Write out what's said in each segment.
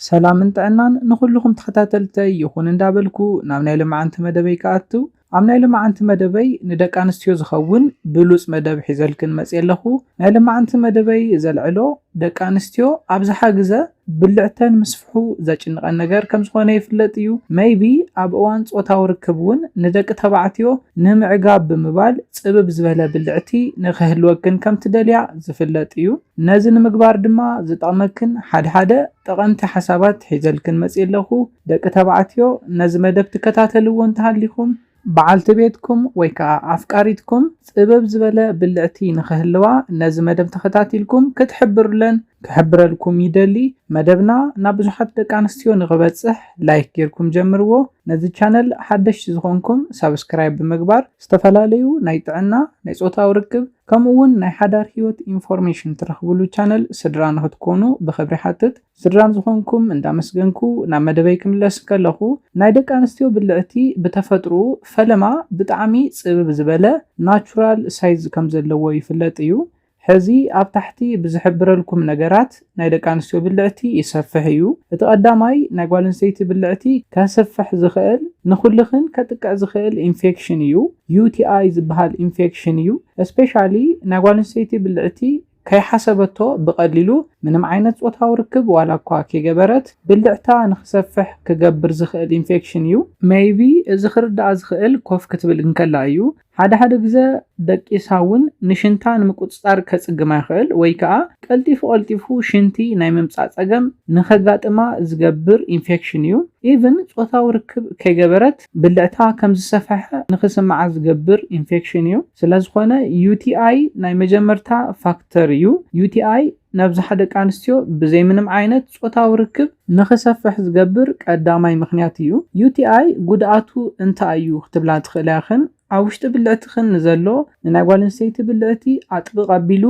ሰላም እንጥዕናን ንኩልኩም ተኸታተልተይ ይኹን እንዳበልኩ ናብ ናይ ልምዓንቲ መደበይ ከኣቱ ኣብ ናይ ልምዓንቲ መደበይ ንደቂ ኣንስትዮ ዝኸውን ብሉፅ መደብ ሒዘልክን መፅእ ኣለኹ። ናይ ልምዓንቲ መደበይ ዘልዕሎ ደቂ ኣንስትዮ ኣብዝሓ ግዜ ብልዕተን ምስፍሑ ዘጭንቀን ነገር ከም ዝኾነ ይፍለጥ እዩ። ሜይቢ ኣብ እዋን ፆታዊ ርክብ እውን ንደቂ ተባዕትዮ ንምዕጋብ ብምባል ፅብብ ዝበለ ብልዕቲ ንክህልወክን ከም ትደልያ ዝፍለጥ እዩ። ነዚ ንምግባር ድማ ዝጠቕመክን ሓደ ጠቐምቲ ሓሳባት ሒዘልክን መፅእ ኣለኹ። ደቂ ተባዕትዮ ነዚ መደብ ትከታተልዎ እንተሃሊኹም በዓልቲ ቤትኩም ወይ ከዓ ኣፍቃሪትኩም ፅብብ ዝበለ ብልዕቲ ንክህልዋ ነዚ መደብ ተኸታቲልኩም ክትሕብሩለን ክሕብረልኩም ይደሊ። መደብና ናብ ብዙሓት ደቂ ኣንስትዮ ንክበፅሕ ላይክ ጌርኩም ጀምርዎ። ነዚ ቻነል ሓደሽቲ ዝኾንኩም ሰብስክራይብ ብምግባር ዝተፈላለዩ ናይ ጥዕና ናይ ፆታዊ ርክብ ከምኡ እውን ናይ ሓዳር ሂወት ኢንፎርሜሽን ትረኽብሉ ቻነል ስድራ ንክትኮኑ ብክብሪ ሓትት። ስድራን ዝኾንኩም እንዳመስገንኩ ናብ መደበይ ክምለስ ከለኹ ናይ ደቂ ኣንስትዮ ብልዕቲ ብተፈጥሩ ፈለማ ብጣዕሚ ፅብብ ዝበለ ናቹራል ሳይዝ ከም ዘለዎ ይፍለጥ እዩ። ሕዚ ኣብ ታሕቲ ብዝሕብረልኩም ነገራት ናይ ደቂ ኣንስትዮ ብልዕቲ ይሰፍሕ እዩ። እቲ ቀዳማይ ናይ ጓል ኣንስተይቲ ብልዕቲ ከስፍሕ ዝኽእል ንኩልኽን ከጥቅዕ ዝኽእል ኢንፌክሽን እዩ። UTI ዝበሃል ኢንፌክሽን እዩ። እስፔሻሊ ናይ ጓል ኣንስተይቲ ብልዕቲ ከይሓሰበቶ ብቀሊሉ ምንም ዓይነት ፆታዊ ርክብ ዋላ እኳ ከይገበረት ብልዕታ ንክሰፍሕ ክገብር ዝኽእል ኢንፌክሽን እዩ። ሜይቢ እዚ ክርዳእ ዝኽእል ኮፍ ክትብል እንከላ እዩ። ሓደ ግዜ ደቂሳ እውን ንሽንታ ንምቁፅፃር ከፅግማ ይኽእል ወይ ከዓ ቀልጢፉ ሽንቲ ናይ ምምፃእ ፀገም ንከጋጥማ ዝገብር ኢንፌክሽን እዩ። ኢቭን ፆታዊ ርክብ ከይገበረት ብልዕታ ከም ዝሰፍሐ ንክስማዓ ዝገብር ኢንፌክሽን እዩ። ስለዝኾነ UTI ናይ መጀመርታ ፋክተር እዩ። UTI ነብዝሓ ደቂ ኣንስትዮ ብዘይ ምንም ዓይነት ፆታዊ ርክብ ንክሰፍሕ ዝገብር ቀዳማይ ምክንያት እዩ። UTI ጉድኣቱ እንታይ እዩ ክትብላ ትኽእላ ይኽን ኣብ ውሽጢ ብልዕትኽን ንዘሎ ንናይ ጓል ኣንስተይቲ ብልዕቲ ኣጥብቕ ኣቢሉ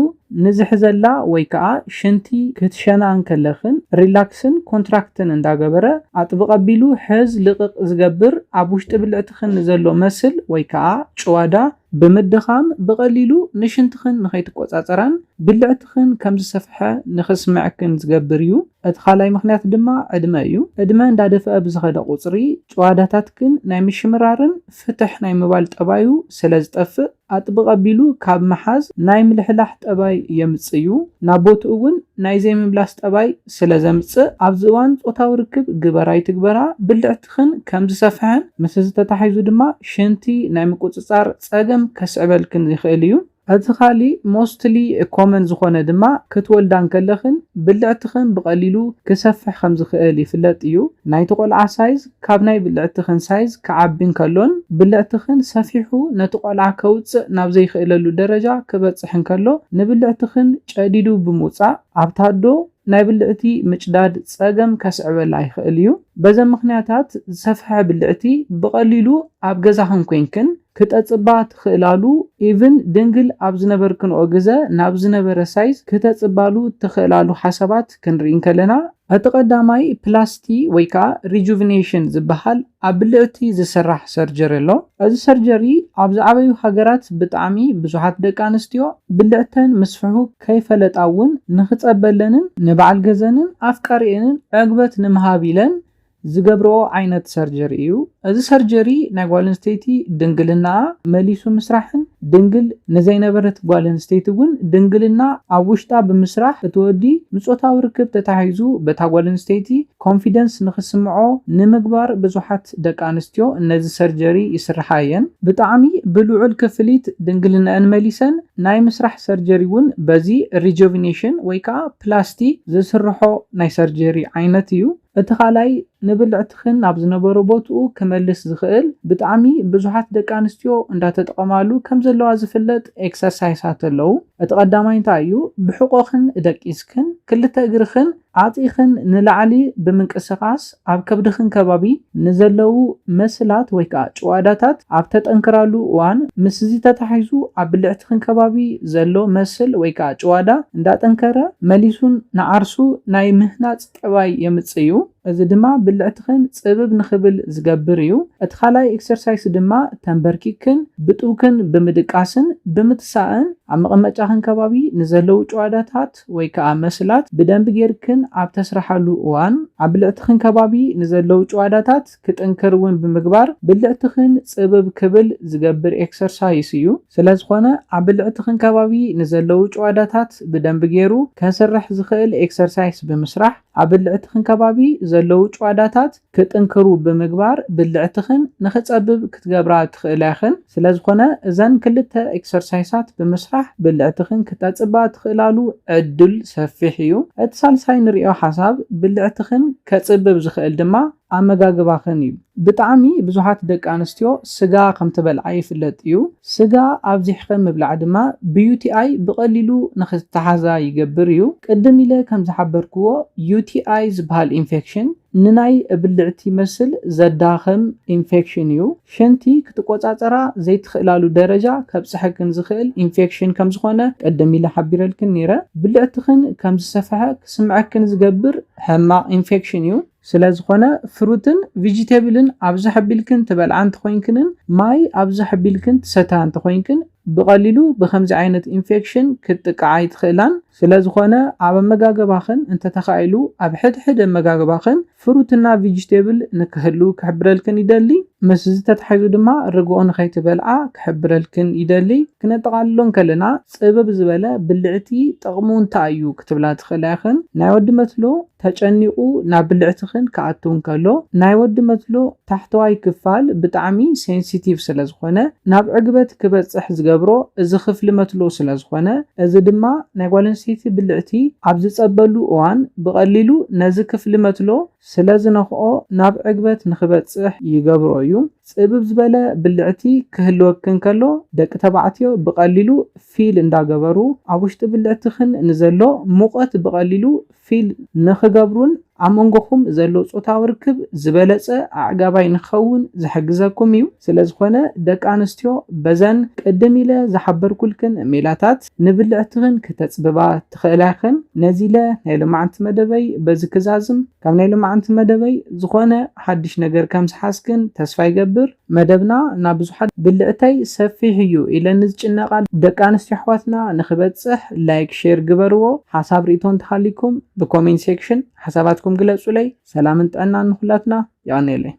ንዝሕዘላ ወይ ከዓ ሽንቲ ክትሸና እንከለኽን ሪላክስን ኮንትራክትን እንዳገበረ ኣጥብቕ ኣቢሉ ሕዝ ልቕቕ ዝገብር ኣብ ውሽጢ ብልዕትኽን ንዘሎ መስል ወይ ከዓ ጭዋዳ ብምድኻም ብቐሊሉ ንሽንትኽን ንኸይትቆፃፀራን ብልዕትኽን ከም ዝሰፍሐ ንኽስምዐክን ዝገብር እዩ። እቲ ካልኣይ ምክንያት ድማ ዕድመ እዩ። ዕድመ እንዳደፍአ ብዝኸደ ቁፅሪ ጭዋዳታትክን ናይ ምሽምራርን ፍትሕ ናይ ምባል ጠባዩ ስለ ዝጠፍእ ኣጥብቕ ኣቢሉ ካብ መሓዝ ናይ ምልሕላሕ ጠባይ የምፅእ እዩ። ናብ ቦትኡ እውን ናይ ዘይምምላስ ጠባይ ስለ ዘምፅእ ኣብዚ እዋን ፆታዊ ርክብ ግበራይ ትግበራ ብልዕትኽን ከም ዝሰፍሐን ምስ ዝተታሓዙ ድማ ሽንቲ ናይ ምቁፅፃር ፀገም ከስዕበልክን ይኽእል እዩ። እቲ ካሊእ ሞስትሊ ኮመን ዝኾነ ድማ ክትወልዳ እንከለኽን ብልዕትኽን ብቐሊሉ ክሰፍሕ ከም ዝኽእል ይፍለጥ እዩ። ናይቲ ቆልዓ ሳይዝ ካብ ናይ ብልዕትኽን ሳይዝ ክዓቢ እንከሎን ብልዕትኽን ሰፊሑ ነቲ ቆልዓ ከውፅእ ናብ ዘይኽእለሉ ደረጃ ክበፅሕ እንከሎ ንብልዕትኽን ጨዲዱ ብምውፃእ ኣብታ ኣዶ ናይ ብልዕቲ ምጭዳድ ፀገም ከስዕበላ ይኽእል እዩ። በዘን ምክንያታት ዝሰፍሐ ብልዕቲ ብቐሊሉ ኣብ ገዛኽን ኮንክን ክተፅባ ትኽእላሉ። ኢቭን ድንግል ኣብ ዝነበርክንኦ ግዜ ናብ ዝነበረ ሳይዝ ክተፅባሉ ትኽእላሉ ሓሳባት ክንርኢ ከለና እቲ ቀዳማይ ፕላስቲ ወይ ከዓ ሪጁቭኔሽን ዝበሃል ኣብ ብልዕቲ ዝስራሕ ሰርጀሪ ኣሎ። እዚ ሰርጀሪ ኣብ ዝዓበዩ ሃገራት ብጣዕሚ ብዙሓት ደቂ ኣንስትዮ ብልዕተን ምስፍሑ ከይፈለጣ እውን ንክፀበለንን ንበዓል ገዘንን ኣፍቃሪአንን ዕግበት ንምሃብ ኢለን ዝገብርኦ ዓይነት ሰርጀሪ እዩ። እዚ ሰርጀሪ ናይ ጓል ኣንስተይቲ ድንግልና መሊሱ ምስራሕን ድንግል ንዘይነበረት ጓል ኣንስተይቲ እውን ድንግልና ኣብ ውሽጣ ብምስራሕ እቲ ወዲ ምፆታዊ ርክብ ተታሒዙ በታ ጓል ኣንስተይቲ ኮንፊደንስ ንክስምዖ ንምግባር ብዙሓት ደቂ ኣንስትዮ ነዚ ሰርጀሪ ይስርሓ እየን። ብጣዕሚ ብልዑል ክፍሊት ድንግልናን መሊሰን ናይ ምስራሕ ሰርጀሪ እውን በዚ ሪጁቭኔሽን ወይ ከዓ ፕላስቲ ዝስርሖ ናይ ሰርጀሪ ዓይነት እዩ። እቲ ካልኣይ ንብልዕትኽን ኣብ ዝነበሮ ቦትኡ ክመልስ ዝኽእል ብጣዕሚ ብዙሓት ደቂ ኣንስትዮ እንዳተጠቐማሉ ከም ዘለዋ ዝፍለጥ ኤክሰርሳይሳት ኣለው። እቲ ቀዳማይ እንታይ እዩ? ብሕቆኽን ደቂስክን ክልተ እግርኽን ዓፂኽን ንላዕሊ ብምንቅስቃስ ኣብ ከብድኽን ከባቢ ንዘለው መስላት ወይ ከዓ ጭዋዳታት ኣብ ተጠንክራሉ እዋን ምስ እዚ ተታሒዙ ኣብ ብልዕትኽን ከባቢ ዘሎ መስል ወይ ከዓ ጭዋዳ እንዳጠንከረ መሊሱን ንዓርሱ ናይ ምህናፅ ጠባይ የምፅእ እዩ። እዚ ድማ ብልዕትኽን ጽብብ ንኽብል ዝገብር እዩ። እቲ ካልኣይ ኤክሰርሳይዝ ድማ ተንበርኪክን ብጡብክን ብምድቃስን ብምትሳእን ኣብ መቐመጫኽን ከባቢ ንዘለዉ ጨዋዳታት ወይ ከዓ መስላት ብደንቢ ጌርክን ኣብ ተስራሓሉ እዋን ኣብ ብልዕትኽን ከባቢ ንዘለዉ ጨዋዳታት ክጥንክር እውን ብምግባር ብልዕትኽን ጽብብ ክብል ዝገብር ኤክሰርሳይዝ እዩ። ስለዝኾነ ኣብ ብልዕትኽን ከባቢ ንዘለዉ ጨዋዳታት ብደንቢ ጌሩ ከስርሕ ዝኽእል ኤክሰርሳይዝ ብምስራሕ ኣብ ብልዕትኽን ከባቢ ዘለዉ ጨዋዳታት ክጥንክሩ ብምግባር ብልዕትኽን ንኽጸብብ ክትገብራ ትኽእላ ኢኽን። ስለዝኾነ እዘን ክልተ ኤክሰርሳይሳት ብምስራሕ ብልዕትኽን ክተጽባ ትኽእላሉ ዕድል ሰፊሕ እዩ። እቲ ሳልሳይ ንሪኦ ሓሳብ ብልዕትኽን ከጽብብ ዝኽእል ድማ ኣመጋግባኽን እዩ። ብጣዕሚ ብዙሓት ደቂ ኣንስትዮ ስጋ ከም ትበልዓ ይፍለጥ እዩ። ስጋ ኣብዚሕከ ምብላዕ ድማ ብዩቲኣይ ብቐሊሉ ንኽተሓዛ ይገብር እዩ። ቅድም ኢለ ከም ዝሓበርክዎ ዩቲኣይ ዝበሃል ኢንፌክሽን ንናይ ብልዕቲ መስል ዘዳኸም ኢንፌክሽን እዩ። ሽንቲ ክትቆጻጸራ ዘይትኽእላሉ ደረጃ ከብጽሐክን ዝኽእል ኢንፌክሽን ከም ዝኾነ ቅድም ኢለ ሓቢረልክን ነይረ። ብልዕትኽን ከም ዝሰፍሐ ክስምዐክን ዝገብር ሕማቕ ኢንፌክሽን እዩ። ስለዝኾነ ፍሩትን ቪጂቴብልን ኣብ ዝሕቢልክን ትበልዓ እንተኾይንክንን ማይ ኣብ ዝሕቢልክን ትሰትያ እንተኾይንክን ብቐሊሉ ብከምዚ ዓይነት ኢንፌክሽን ክትጥቃዓ ይትኽእላን። ስለዝኾነ ኣብ ኣመጋግባኽን እንተተኻኢሉ ኣብ ሕድሕድ ኣመጋግባኽን ፍሩትና ቪጂቴብል ንክህሉ ክሕብረልክን ይደሊ። ምስ ዝተታሒዙ ድማ ርግኦ ንኸይትበልዓ ክሕብረልክን ይደሊ። ክነጠቓልሎን ከለና ጽብብ ዝበለ ብልዕቲ ጥቕሙ እንታይ እዩ ክትብላ ትኽእላ ኢኽን። ናይ ወዲ መትሎ ተጨኒቑ ናብ ብልዕትኽን ክኣትውን ከሎ ናይ ወዲ መትሎ ታሕተዋይ ክፋል ብጣዕሚ ሴንሲቲቭ ስለዝኾነ ናብ ዕግበት ክበጽሕ ዝገብሮ እዚ ክፍሊ መትሎ ስለዝኾነ እዚ ድማ ናይ ጓል ኣንስተይቲ ብልዕቲ ኣብ ዝጸበሉ እዋን ብቐሊሉ ነዚ ክፍሊ መትሎ ስለዝነኽኦ ናብ ዕግበት ንኽበጽሕ ይገብሮ እዩ። ጽብብ ዝበለ ብልዕቲ ክህልወክን ከሎ ደቂ ተባዕትዮ ብቐሊሉ ፊል እንዳገበሩ ኣብ ውሽጢ ብልዕትኽን ንዘሎ ሙቐት ብቐሊሉ ፊል ንኽገብሩን ኣብ መንጎኹም ዘሎ ጾታዊ ርክብ ዝበለጸ ኣዕጋባይ ንኽኸውን ዝሕግዘኩም እዩ። ስለዝኾነ ደቂ ኣንስትዮ በዘን ቅድም ኢለ ዝሓበርኩልክን ሜላታት ንብልዕትኽን ክተጽብባ ትኽእላ ኢኽን። ነዚ ኢለ ናይ ሎማዓንቲ መደበይ በዚ ክዛዝም ካብ ናይ ሎማዓንቲ መደበይ ዝኾነ ሓድሽ ነገር ከም ዝሓዝክን ተስፋ ይገብር። መደብና ናብ ብዙሓት ብልዕተይ ሰፊሕ እዩ ኢለን ዝጭነቓ ደቂ ኣንስትዮ ኣሕዋትና ንኽበጽሕ ላይክ ሼር ግበርዎ። ሓሳብ ርእቶ እንተሃሊኩም ብኮሜንት ሴክሽን ሓሳባትኩም ግለጹለይ። ሰላምን ጥዕናን ንኹላትና ይቐኒየለይ።